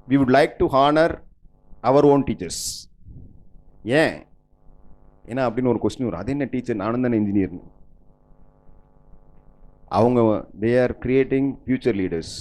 we would like to honor our own teachers. ஏன் ஏன்னா அப்படின்னு ஒரு கொஸ்டின் வரும், அது என்ன டீச்சர், நானும் தானே இன்ஜினியர்னு. அவங்க they are creating future leaders,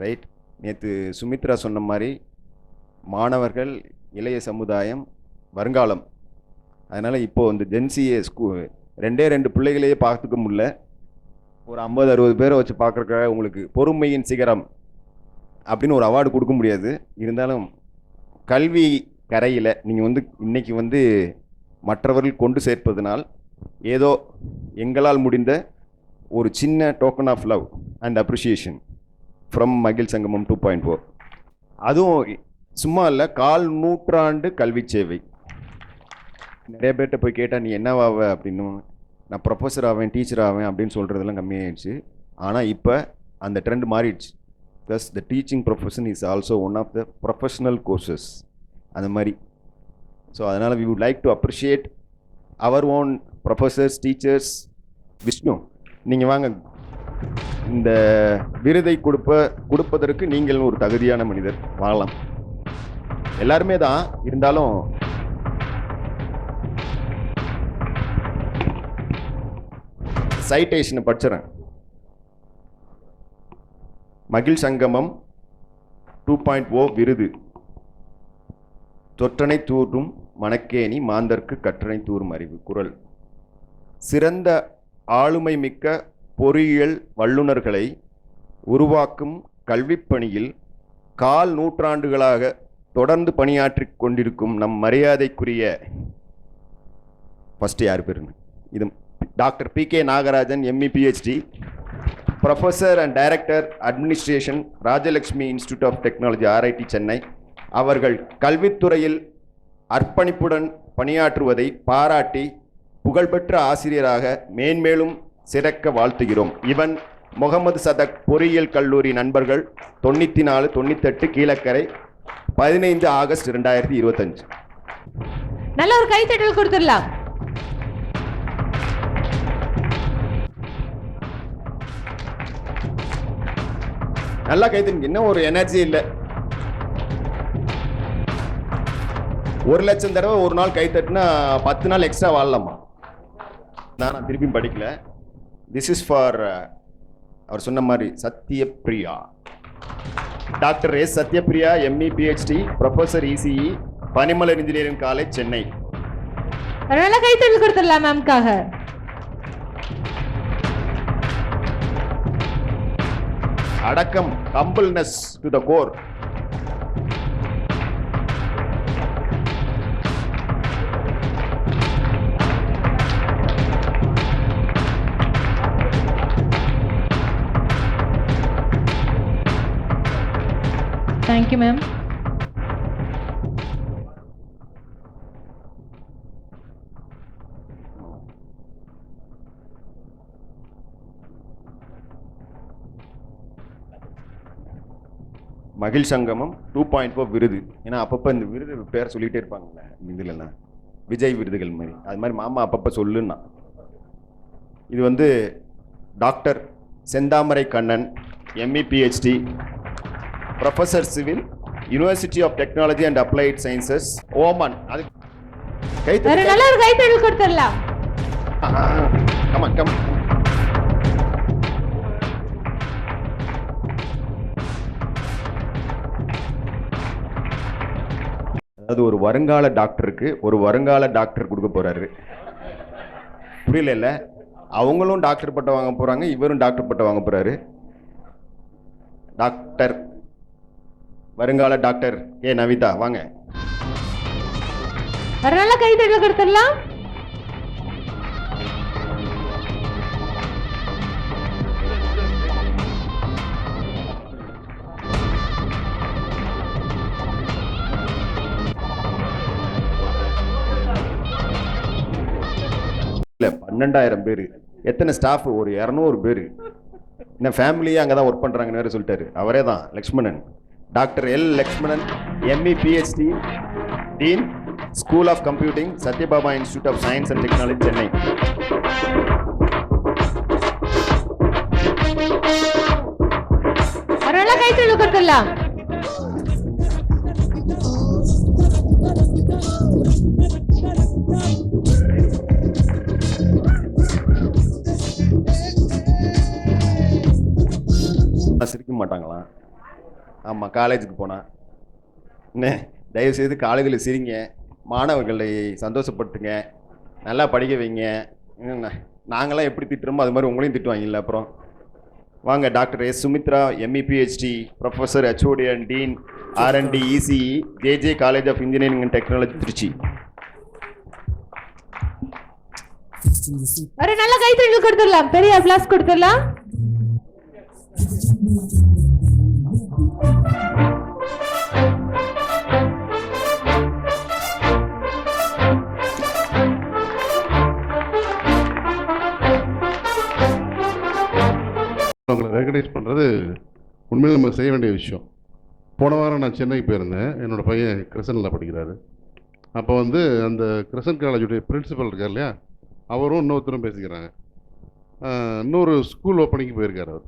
right? நேற்று சுமித்ரா சொன்ன மாதிரி மாணவர்கள், இளைய சமுதாயம், வருங்காலம். அதனால் இப்போது இந்த ஜென்சிஏ ரெண்டு பிள்ளைகளையே பார்த்துக்க முடியல, ஒரு 50-60 பேரை வச்சு பார்க்குறக்க உங்களுக்கு பொறுமையின் சிகரம் அப்படின்னு ஒரு அவார்டு கொடுக்க முடியாது. இருந்தாலும் கல்வி கரையில் நீங்கள் இன்னைக்கு மற்றவர்கள் கொண்டு சேர்ப்பதனால் ஏதோ எங்களால் முடிந்த ஒரு சின்ன token of love and appreciation from மகிழ் சங்கமம் 2.4. அதுவும் சும்மா இல்லை, 1/4 நூற்றாண்டு கல்வி சேவை. நிறைய பேர்கிட்ட போய் கேட்டால் நீ என்னவாவ அப்படின்னு, நான் ப்ரொஃபஸர் ஆவேன், டீச்சர் ஆவேன் அப்படின்னு சொல்கிறதெல்லாம் கம்மியாயிடுச்சு. ஆனால் இப்போ அந்த ட்ரெண்ட் மாறிடுச்சு. Plus the teaching profession is also one of the professional courses, அந்த மாதிரி. ஸோ அதனால் we would like to appreciate our own professors, teachers. Vishnu, நீங்கள் வாங்க. இந்த விருதை கொடுப்பதற்கு நீங்கள் ஒரு தகுதியான மனிதர், வாழலாம். எல்லாருமே தான், இருந்தாலும் சைட்டேஷனை படிச்சிடறேன். மகிழ் சங்கமம் 2.0 விருது. தொற்றனை தூரும் மணக்கேணி மாந்தர்க்கு கற்றனை தூரும் அறிவு. குறள். சிறந்த ஆளுமை மிக்க பொறியியல் வல்லுநர்களை உருவாக்கும் கல்விப்பணியில் 1/4 நூற்றாண்டுகளாக தொடர்ந்து பணியாற்றிக் கொண்டிருக்கும் நம் மரியாதைக்குரிய ஃபஸ்ட்டு யார் பேருன்னு, இது doctor PK Nagarajan, ME PhD, professor and director administration, Rajalakshmi institute of technology, RIT Chennai. அவர்கள் கல்வித்துறையில் அர்ப்பணிப்புடன் பணியாற்றுவதை பாராட்டி புகழ்பெற்ற ஆசிரியராக மேன்மேலும் சிறக்க வாழ்த்துகிறோம். இவன் முகமது சதக் பொறியியல் கல்லூரி நண்பர்கள், 94-98 கீழக்கரை, 15 ஆகஸ்ட் 2025. நல்ல ஒரு கைத்தட்டல் கொடுத்துடலாம். நல்லா கைத்தட்டு. இன்னும் ஒரு எனர்ஜி இல்லை. 1 லட்சம் தடவை ஒரு நாள் கைத்தட்டுனா 10 நாள் எக்ஸ்ட்ரா வாழலாமா? நான் திருப்பியும் படிக்கல. திஸ் இஸ் ஃபார் அவர் சொன்ன மாதிரி Sathyapriya, doctor S Sathyapriya, ME PhD, professor ECE, பனிமலர் இன்ஜினியரிங் காலேஜ், சென்னை. நல்ல கைத்தட்டல் கொடுத்துடலாம் மேம்காக. அடக்கம், humbleness to the core. Thank you, ma'am. மகிழ் சங்கமம் 2.4 விருது. ஏன்னா அப்பப்போ இந்த விருது பேர் சொல்லிகிட்டே இருப்பாங்கல்ல இதுலலாம், விஜய் விருதுகள் மாதிரி. அது மாதிரி மாமா அப்பப்போ சொல்லுன்னா. இது doctor Senthamarai Kannan, ME PhD, professor civil, university of technology and applied sciences, Oman. அது நல்ல ஒரு கைத்தட்டல் கொடுத்துடலாம். கம். அது ஒரு வருங்கால டாக்டருக்கு ஒரு வருங்கால டாக்டர் கொடுக்க போறாரு. புரியல? அவங்களும் டாக்டர் பட்டம் வாங்க போறாங்க, இவரும் டாக்டர் பட்டம் வாங்க போறாரு. டாக்டர், வருங்கால டாக்டர் நவிதா, வாங்க. நல்ல கைத்தட்டல் கொடுத்துடலாம். இல்லை 12,000 பேர். எத்தனை ஸ்டாஃப்? ஒரு 200 பேர். என்ன ஃபேமிலியே அங்கே தான் ஒர்க் பண்ணுறாங்கன்னு வேறு சொல்லிட்டாரு. அவரே தான் Lakshmanan, doctor L Lakshmanan, ME PhD, dean, school of computing, Sathyabama institute of science and technology, Chennai. கைத்தட்டல் கொடுத்துடலாம். மாட்டாங்களாம். ஆமாம், காலேஜுக்கு போனால். என்ன, தயவுசெய்து காலேஜில் சிரிங்க, மாணவர்களை சந்தோஷப்படுத்துங்க, நல்லா படிக்க வைங்க. நாங்களாம் எப்படி திட்டுறோமோ அது மாதிரி உங்களையும் திட்டுவாங்கல்ல. அப்புறம் வாங்க, doctor S Sumithra, ME PhD, professor HOD and dean R and D ECE, JJ college of engineering and technology, Tiruchi. ஒரு நல்ல கைத்தட்டல் கொடுத்துடலாம், பெரிய அப்ளாஸ் கொடுத்துடலாம். அவங்களை ரெகனைஸ் பண்ணுறது உண்மையில் நம்ம செய்ய வேண்டிய விஷயம். போன வாரம் நான் சென்னைக்கு போயிருந்தேன். என்னோடய பையன் கிருஷ்ணனில் படிக்கிறாரு. அப்போ வந்து அந்த கிருஷ்ணன் காலேஜுடைய பிரின்சிபல் இருக்கார் இல்லையா, அவரும் இன்னொருத்தரும் பேசிக்கிறாங்க. இன்னொரு ஸ்கூல் ஓப்பனிங்க்கு போயிருக்கார் அவர்.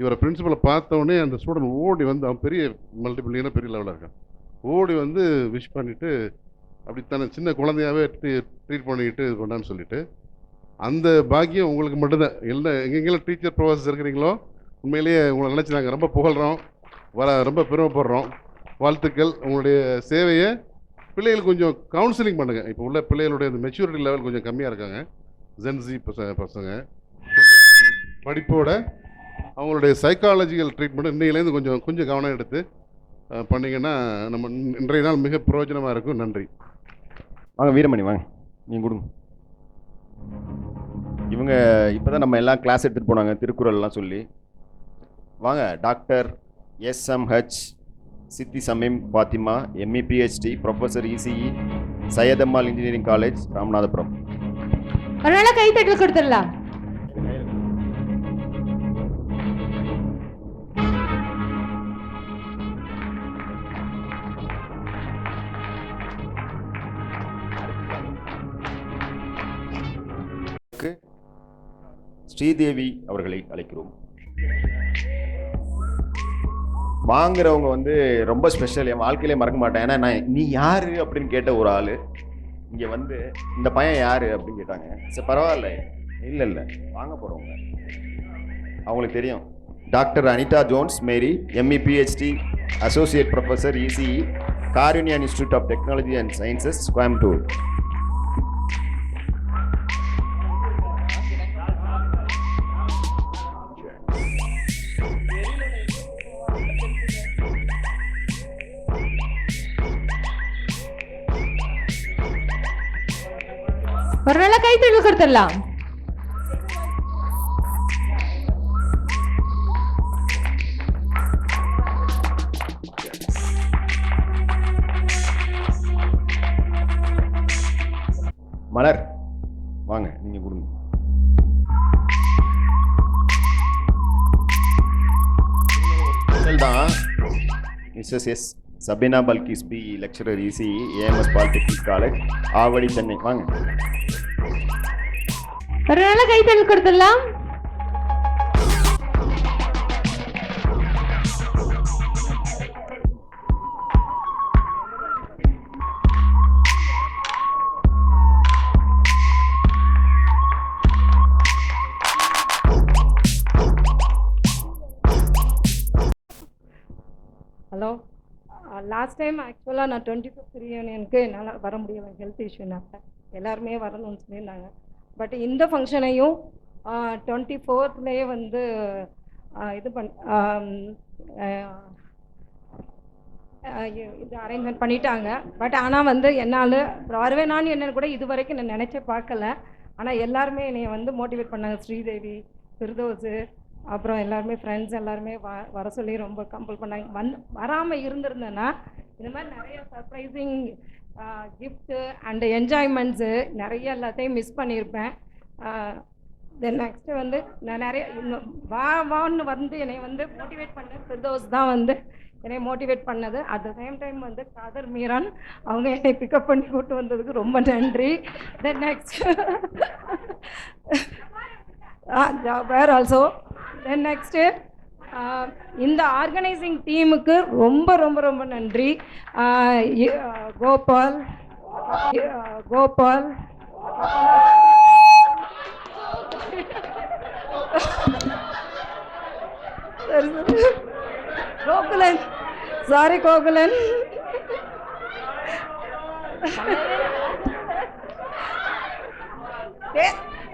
இவரை பிரின்சிபலை பார்த்தோடனே அந்த ஸ்டூடெண்ட் ஓடி வந்து, அவன் பெரிய மல்டிபிள்ளியனாக பெரிய லெவலில் இருக்கான், ஓடி வந்து விஷ் பண்ணிவிட்டு அப்படி தானே சின்ன குழந்தையாகவே ட்ரீட் பண்ணிக்கிட்டு இது பண்ணான்னு சொல்லிட்டு, அந்த பாக்கியம் உங்களுக்கு மட்டும்தான். எங்கெங்கெல்லாம் டீச்சர் ப்ரொஃபஸர்ஸ் இருக்கிறீங்களோ உண்மையிலேயே உங்களை நினச்சி நாங்கள் ரொம்ப புகழ்கிறோம், ரொம்ப பெருமைப்படுறோம். வாழ்த்துக்கள். உங்களுடைய சேவையை பிள்ளைகளுக்கு கொஞ்சம் கவுன்சிலிங் பண்ணுங்கள். இப்போ உள்ள பிள்ளைகளுடைய அந்த மெச்சூரிட்டி லெவல் கொஞ்சம் கம்மியாக இருக்காங்க. ஜென்சி பசங்க கொஞ்சம் படிப்போட அவங்களுடைய சைக்காலஜிக்கல் ட்ரீட்மெண்ட் இன்னையிலேருந்து கொஞ்சம் கவனம் எடுத்து பண்ணிங்கன்னா நம்ம இன்றைய நாள் மிக பிரயோஜனமாக இருக்கும். நன்றி. வாங்க வீரமணி, வாங்க நீங்கள் கொடுங்க. இவங்க இப்போ தான் நம்ம எல்லாம் கிளாஸ் எடுத்துகிட்டு போனாங்க, திருக்குறள்லாம் சொல்லி. வாங்க, doctor SMH Siddhi Shameem Fathima, ME PhD, professor ECE, Syed Ammal engineering college, Ramanathapuram. ஒரு நல்ல கைத்தட்டல் கொடுத்துடலாம். ஸ்ரீதேவி அவர்களை அழைக்கிறோம். வாங்குறவங்க வந்து ரொம்ப ஸ்பெஷல், என் வாழ்க்கையிலே மறக்க மாட்டேன். ஏன்னா நான் நீ யாரு அப்படின்னு கேட்ட ஒரு ஆள் இங்கே வந்து இந்த பையன் யாரு அப்படின்னு கேட்டாங்க. சரி பரவாயில்ல, இல்லை வாங்க போகிறவங்க அவங்களுக்கு தெரியும். Doctor Anitha Jones Mary, ME PhD, associate professor ECE, Karunya institute of technology and sciences, Coimbatore. ஒரு நல்ல கைத்தட்டல் கொடுத்துடலாம். மலர், வாங்க நீங்க கொடுங்க. தான் Mrs S Sabina Balkis B, lecturer ECE, AMS polytechnic college, Avadi, Chennai. வாங்க. ஒரு நல்ல கைத்தட்டல் கொடுத்துடலாம். ஹலோ, லாஸ்ட் டைம் ஆக்சுவலாக நான் 25th ரியூனியனுக்கு என்னால் வர முடியல, ஹெல்த் இஷ்யூனால. எல்லாருமே வரணும்னு சொல்லியிருந்தாங்க. பட் இந்த ஃபங்க்ஷனையும் 24th வந்து இது இது அரேஞ்ச்மெண்ட் பண்ணிட்டாங்க. பட் ஆனால் வந்து என்னால் வருவேனான்னு என்னன்னு கூட இது வரைக்கும் நான் நினச்சே பார்க்கல. ஆனால் எல்லாருமே என்னை வந்து மோட்டிவேட் பண்ணாங்க. ஸ்ரீதேவி, ஃபிர்தோஸு, அப்புறம் எல்லாருமே ஃப்ரெண்ட்ஸ் எல்லாருமே வர சொல்லி ரொம்ப கம்பல் பண்ணாங்க. வராமல் இருந்திருந்தேன்னா இந்த மாதிரி நிறைய சர்ப்ரைசிங் கிஃப்ட்டு அண்ட் என்ஜாய்மெண்ட்ஸு நிறைய எல்லாத்தையும் மிஸ் பண்ணியிருப்பேன். தென் நெக்ஸ்ட்டு வந்து நான் நிறைய வான்னு வந்து என்னை வந்து மோட்டிவேட் பண்ண ஃபிர்தோஸ் தான் வந்து என்னை மோட்டிவேட் பண்ணது. அட் த சேம் டைம் வந்து காதர் மீரான் அவங்க என்னை பிக்கப் பண்ணி கூப்பிட்டு வந்ததுக்கு ரொம்ப நன்றி. Then next were also. Then next இந்த ஆர்கனைசிங் டீமுக்கு ரொம்ப ரொம்ப ரொம்ப நன்றி. கோபால் கோகுலன், சாரி கோகுலன்.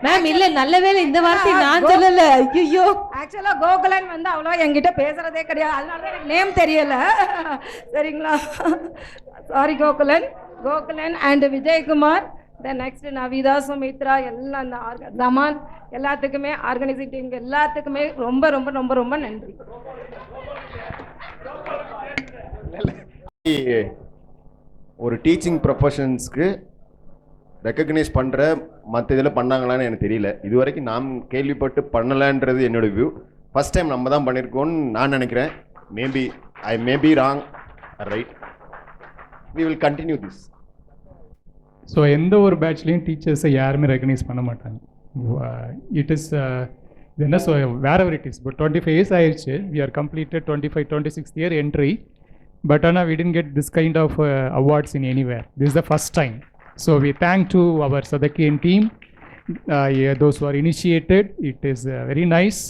மேம் இல்ல நல்ல வேளை இந்த வார்த்தை நான் சொல்லல. ஐயோ ஆக்சுவலாக கோகுலன் வந்து அவ்வளோ என்கிட்ட பேசுகிறதே கிடையாது, அதனால தான் எனக்கு நேம் தெரியல. சரிங்களா? Sorry Gokulan. Gokulan and Vijayakumar, then next Navitha, Sumitra, எல்லாம் அந்த ஜமான் எல்லாத்துக்குமே, ஆர்கனைசிங் டீம் எல்லாத்துக்குமே ரொம்ப ரொம்ப ரொம்ப ரொம்ப நன்றி. ஒரு டீச்சிங் ப்ரொஃபஷன்ஸ்க்கு ரெக்கக்னைஸ் பண்ணுற மற்ற இதில் பண்ணாங்களான்னு எனக்கு தெரியல. இது வரைக்கும் நாம் கேள்விப்பட்டு பண்ணலான்றது என்னோட வியூ. ஃபஸ்ட் டைம் நம்ம தான் பண்ணியிருக்கோன்னு நான் நினைக்கிறேன். May be wrong, right. We will continue this. So எந்த ஒரு பேட்ச்லேயும் டீச்சர்ஸை யாருமே ரெகனைஸ் பண்ண மாட்டாங்க. இட் இஸ் என்ன whatever it is. But 25 years ஆயிடுச்சு. We are completed 26th year entry. But ஆனால் we didn't get this kind of awards in anywhere. This is the first time. So we thank to our Sadakian team, those who are initiated. It is very nice.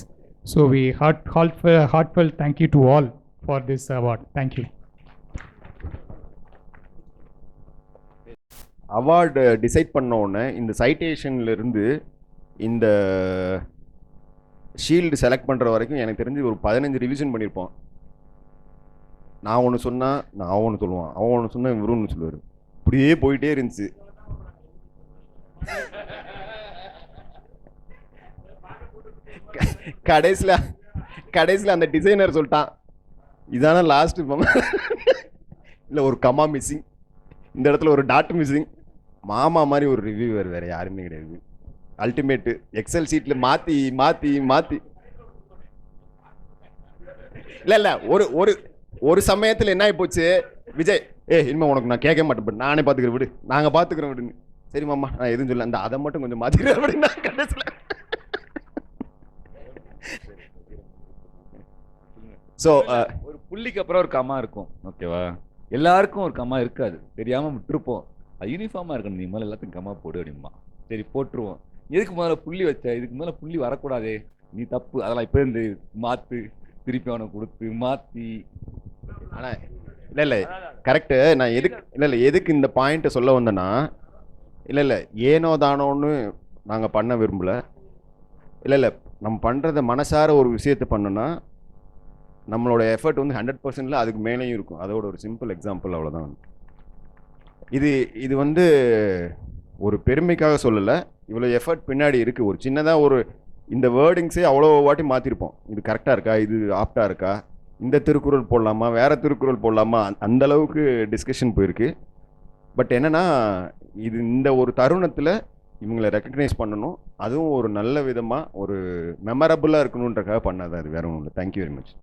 So we heartfelt thank you to all for this award. Thank you. Award decide பண்ண உடனே இந்த சைட்டேஷன்லேருந்து இந்த shield select பண்ணுற வரைக்கும் எனக்கு தெரிஞ்சு ஒரு 15 revision பண்ணியிருப்போம். நான் ஒன்று சொன்னால் நான் ஒன்று சொல்லுவான், அவன் ஒன்று சொன்னால் இவரும் ஒன்று சொல்லுவார். இப்படியே போயிட்டே இருந்துச்சு. கடைசியில் அந்த டிசைனர் சொல்லிட்டான், இதான லாஸ்ட். இல்லை ஒரு கமா மிஸ்ஸிங், இந்த இடத்துல ஒரு டாட் மிஸ்ஸிங். மாமா மாதிரி ஒரு ரிவ்யூவர் வேறு யாருமே கிடையாது. அல்டிமேட்டு எக்ஸல் ஷீட்டில் மாற்றி மாற்றி மாற்றி இல்லை ஒரு ஒரு ஒரு சமயத்தில் என்ன ஆகி போச்சு, விஜய் இனிமேல் உனக்கு நான் கேட்க மாட்டேன், பட் நானே பார்த்துக்கிறேன் விடு, நாங்கள் பார்த்துக்கிறோம் விடுன்னு. சரி மாமா நான் எதுவும் சொல்ல, அந்த அதை மட்டும் கொஞ்சம் மாற்றிக்கிறேன் அப்படின்னா கடைசியில். ஸோ ஒரு புள்ளிக்கு அப்புறம் ஒரு கம்மா இருக்கும், ஓகேவா? எல்லாருக்கும் ஒரு கம்மா இருக்காது, தெரியாமல் விட்டுருப்போம். அது யூனிஃபார்மாக இருக்கணும், நீ முதல்ல எல்லாத்துக்கும் கம்மா போடு அப்படிமா. சரி போட்டுருவோம். எதுக்கு முதல்ல புள்ளி வச்ச, இதுக்கு முதல்ல புள்ளி வரக்கூடாதே, நீ தப்பு, அதெல்லாம் இப்போ இருந்து மாற்று, திருப்பி அவனை கொடுத்து மாற்றி. ஆனால் இல்லை கரெக்டு. நான் எதுக்கு இந்த பாயிண்ட்டை சொல்ல வந்தேன்னா, இல்லை ஏனோ தானோன்னு நாங்கள் பண்ண விரும்பலை. இல்லை நம்ம பண்ணுறத மனசார ஒரு விஷயத்தை பண்ணோன்னா நம்மளோட எஃபர்ட் வந்து 100%ல அதுக்கு மேலேயும் இருக்கும். அதோட ஒரு சிம்பிள் எக்ஸாம்பிள், அவ்வளோதான். இது வந்து ஒரு பெருமைக்காக சொல்லலை, இவ்வளோ எஃபர்ட் பின்னாடி இருக்குது. ஒரு சின்னதாக ஒரு இந்த வேர்டிங்ஸே அவ்வளோ வாட்டி மாற்றிருப்போம். இது கரெக்டாக இருக்கா, இது ஆப்டாக இருக்கா, இந்த திருக்குறள் போடலாமா, வேறு திருக்குறள் போடலாமா, அந்தளவுக்கு டிஸ்கஷன் போயிருக்கு. பட் என்னென்னா இது இந்த ஒரு தருணத்தில் இவங்களை ரெக்கக்னைஸ் பண்ணணும், அதுவும் ஒரு நல்ல விதமாக ஒரு மெமரபுளாக இருக்கணுன்றக்காக பண்ணாதான். அது வேறு ஒன்றும் இல்லை. Thank you very much.